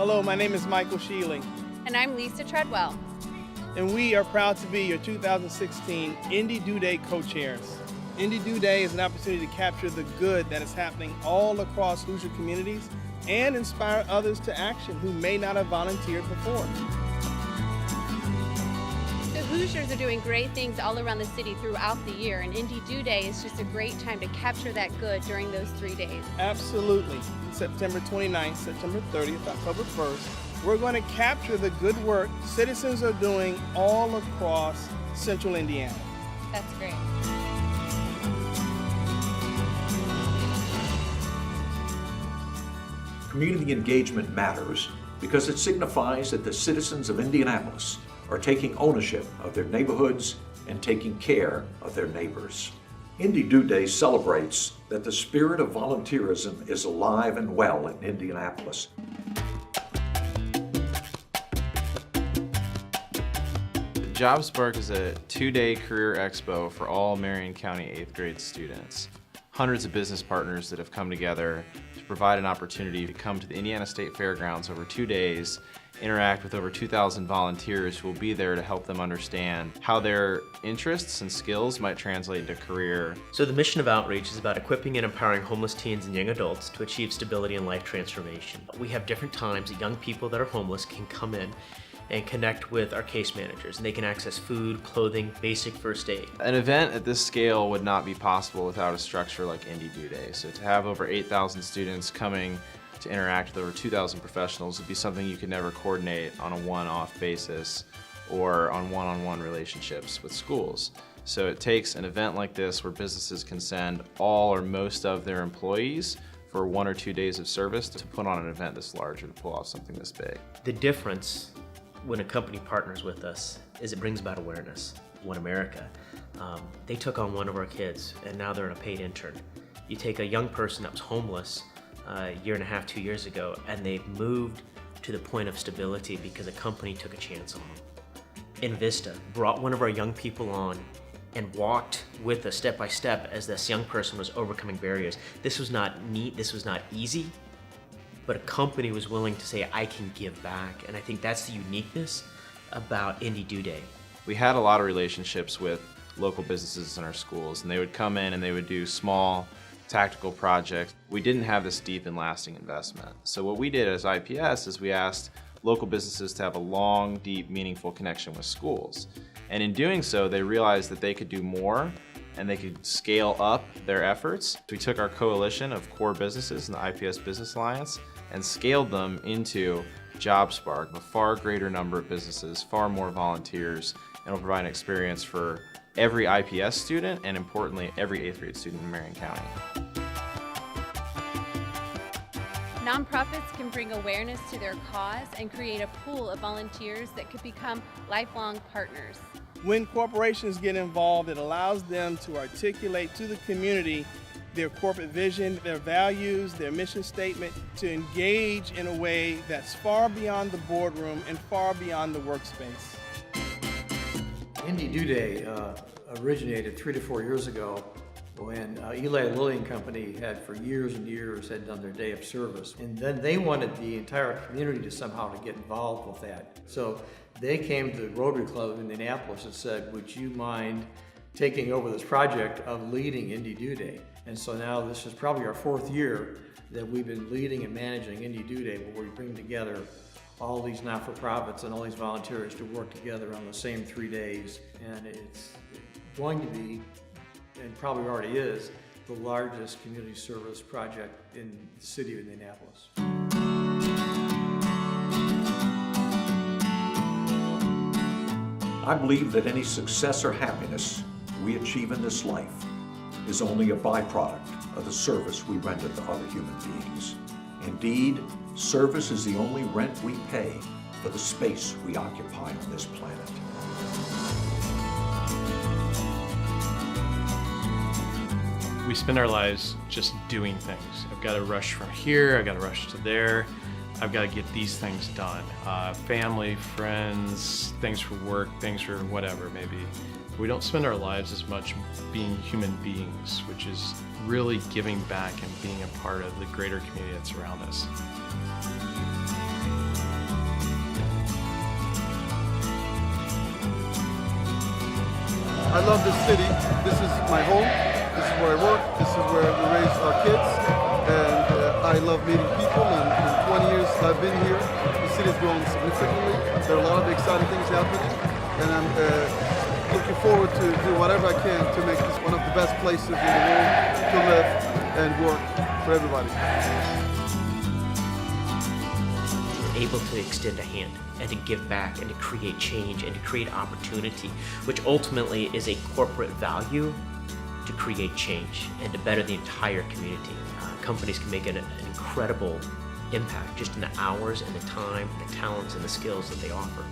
Hello, my name is Michael Sheeling, And I'm Lisa Treadwell. and we are proud to be your 2016 Indy Do Day co-chairs. Indy Do Day is an opportunity to capture the good that is happening all across Hoosier communities and inspire others to action who may not have volunteered before. The Hoosiers are doing great things all around the city throughout the year, and Indy Do Day is just a great time to capture that good during those 3 days. Absolutely. September 29th, September 30th, October 1st, we're going to capture the good work citizens are doing all across central Indiana. That's great. Community engagement matters because it signifies that the citizens of Indianapolis are taking ownership of their neighborhoods and taking care of their neighbors. Indy Do Day celebrates that the spirit of volunteerism is alive and well in Indianapolis. JobSpark is a 2-day career expo for all Marion County 8th grade students. Hundreds of business partners that have come together to provide an opportunity to come to the Indiana State Fairgrounds over 2 days, interact with over 2,000 volunteers who will be there to help them understand how their interests and skills might translate into career. So the mission of outreach is about equipping and empowering homeless teens and young adults to achieve stability and life transformation. We have different times that young people that are homeless can come in and connect with our case managers, and they can access food, clothing, basic first aid. An event at this scale would not be possible without a structure like Indy Do Day. So to have over 8,000 students coming to interact with over 2,000 professionals would be something you could never coordinate on a one-off basis or on one-on-one relationships with schools. So it takes an event like this where businesses can send all or most of their employees for 1 or 2 days of service to put on an event this large or to pull off something this big. The difference when a company partners with us is it brings about awareness. One America, they took on one of our kids and now they're a paid intern. You take a young person that was homeless a year and a half, 2 years ago, and they've moved to the point of stability because a company took a chance on them. Invista brought one of our young people on and walked with us step by step as this young person was overcoming barriers. This was not neat, this was not easy, but a company was willing to say, I can give back. And I think that's the uniqueness about Indy Do Day. We had a lot of relationships with local businesses in our schools, and they would come in and they would do small tactical projects. We didn't have this deep and lasting investment. So what we did as IPS is we asked local businesses to have a long, deep, meaningful connection with schools. And in doing so, they realized that they could do more and they could scale up their efforts. We took our coalition of core businesses in the IPS Business Alliance and scaled them into JobSpark, a far greater number of businesses, far more volunteers, and will provide an experience for every IPS student and, importantly, every 8th grade student in Marion County. Nonprofits can bring awareness to their cause and create a pool of volunteers that could become lifelong partners. When corporations get involved, it allows them to articulate to the community their corporate vision, their values, their mission statement, to engage in a way that's far beyond the boardroom and far beyond the workspace. Indy Do Day originated 3 to 4 years ago when Eli Lilly and Company had for years and years had done their day of service. And then they wanted the entire community to somehow to get involved with that. So they came to the Rotary Club in Indianapolis and said, would you mind taking over this project of leading Indy Do Day? And so now this is probably our 4th year that we've been leading and managing Indy Do Day, where we bring together all these not-for-profits and all these volunteers to work together on the same 3 days. And it's going to be, and probably already is, the largest community service project in the city of Indianapolis. I believe that any success or happiness we achieve in this life is only a byproduct of the service we render to other human beings. Indeed, service is the only rent we pay for the space we occupy on this planet. We spend our lives just doing things. I've got to rush from here, I've got to rush to there. I've got to get these things done. Family, friends, things for work, things for whatever maybe. We don't spend our lives as much being human beings, which is really giving back and being a part of the greater community that's around us. I love this city. This is my home. This is where I work. This is where we raise our kids. And I love meeting people. And in 20 years I've been here, the city's grown significantly. There are a lot of exciting things happening. And I'm looking forward to do whatever I can to make this one of the best places in the world to live and work for everybody. We're able to extend a hand and to give back and to create change and to create opportunity, which ultimately is a corporate value to create change and to better the entire community. Companies can make an incredible impact just in the hours and the time, the talents and the skills that they offer.